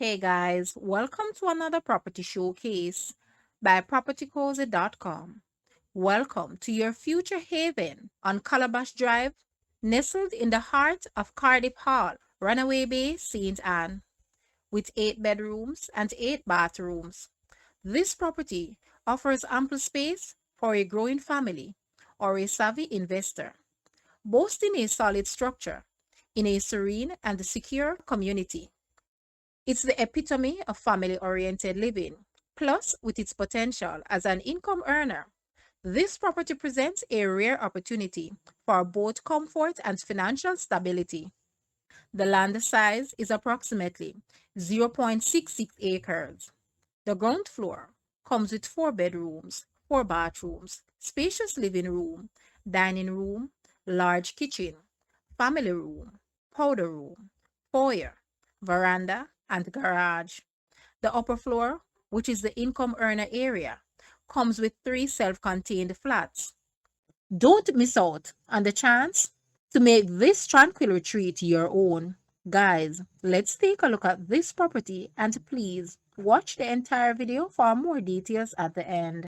Hey guys, welcome to another property showcase by propertycozy.com. Welcome to your future haven on Calabash Drive, nestled in the heart of Cardiff Hall, Runaway Bay, St. Anne, with 8 bedrooms and 8 bathrooms. This property offers ample space for a growing family or a savvy investor, boasting a solid structure in a serene and secure community. It's the epitome of family oriented living. Plus, with its potential as an income earner, this property presents a rare opportunity for both comfort and financial stability. The land size is approximately 0.66 acres. The ground floor comes with 4 bedrooms, 4 bathrooms, spacious living room, dining room, large kitchen, family room, powder room, foyer, veranda, and garage. The upper floor, which is the income earner area, comes with 3 self contained flats. Don't miss out on the chance to make this tranquil retreat your own. Guys, let's take a look at this property and please watch the entire video for more details at the end.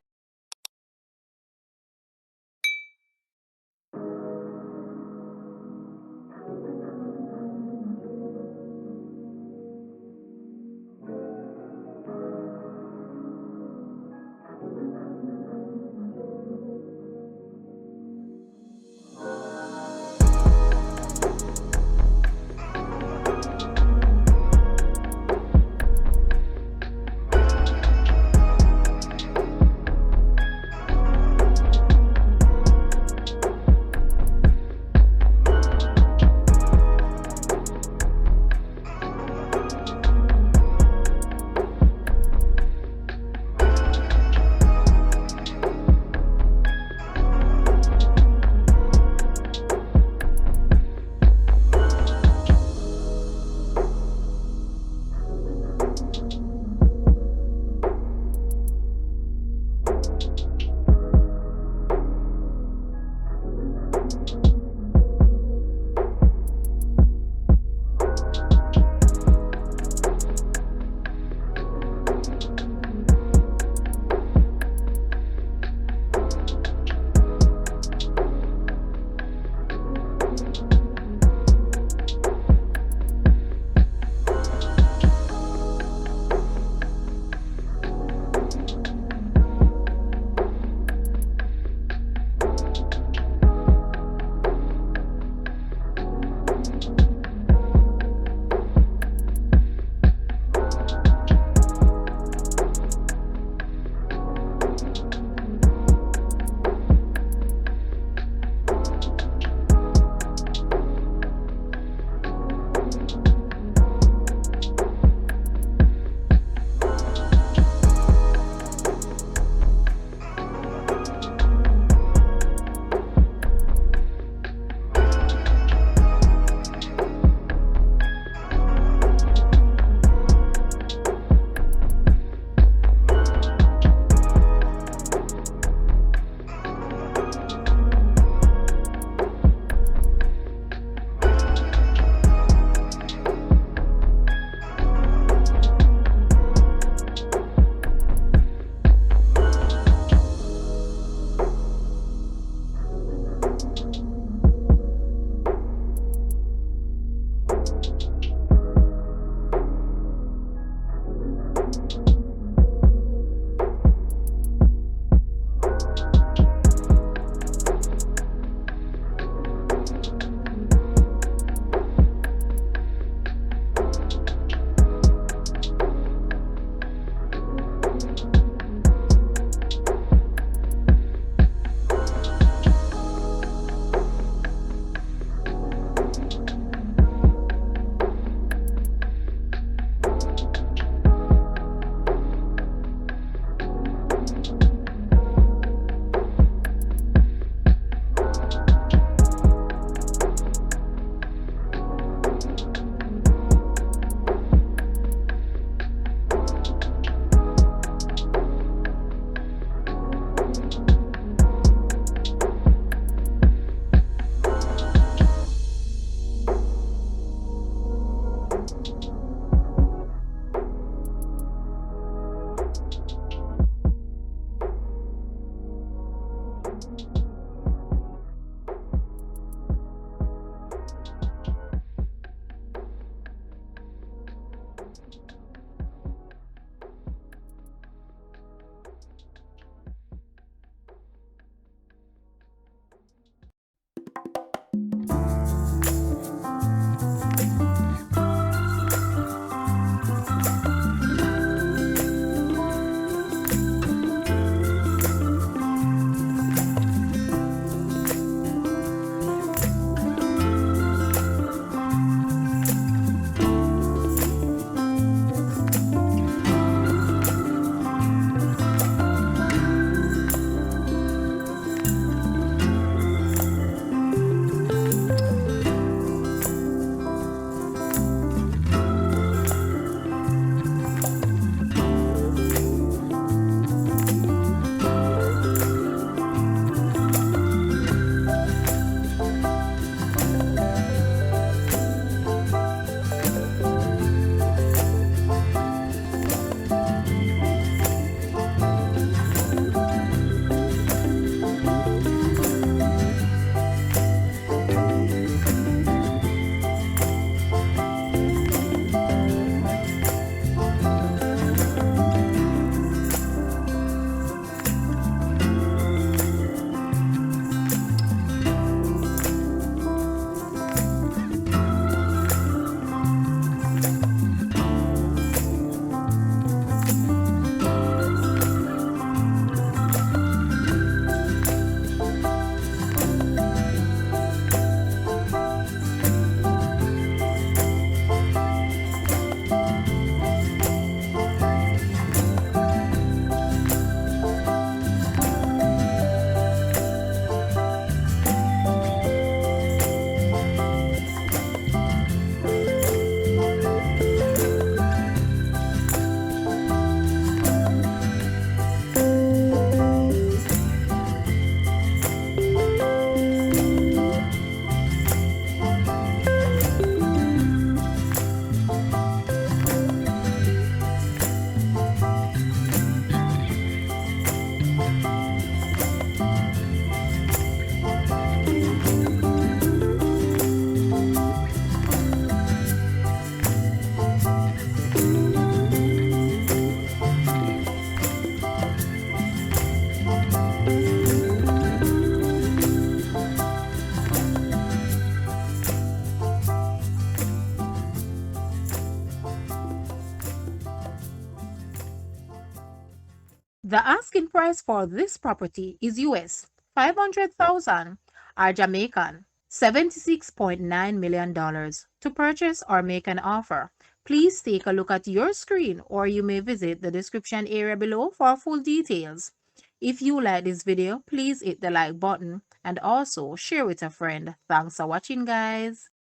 The asking price for this property is US 500,000 or Jamaican $76.9 million. To purchase or make an offer, please take a look at your screen or you may visit the description area below for full details. If you like this video, please hit the like button and also share with a friend. Thanks for watching, guys.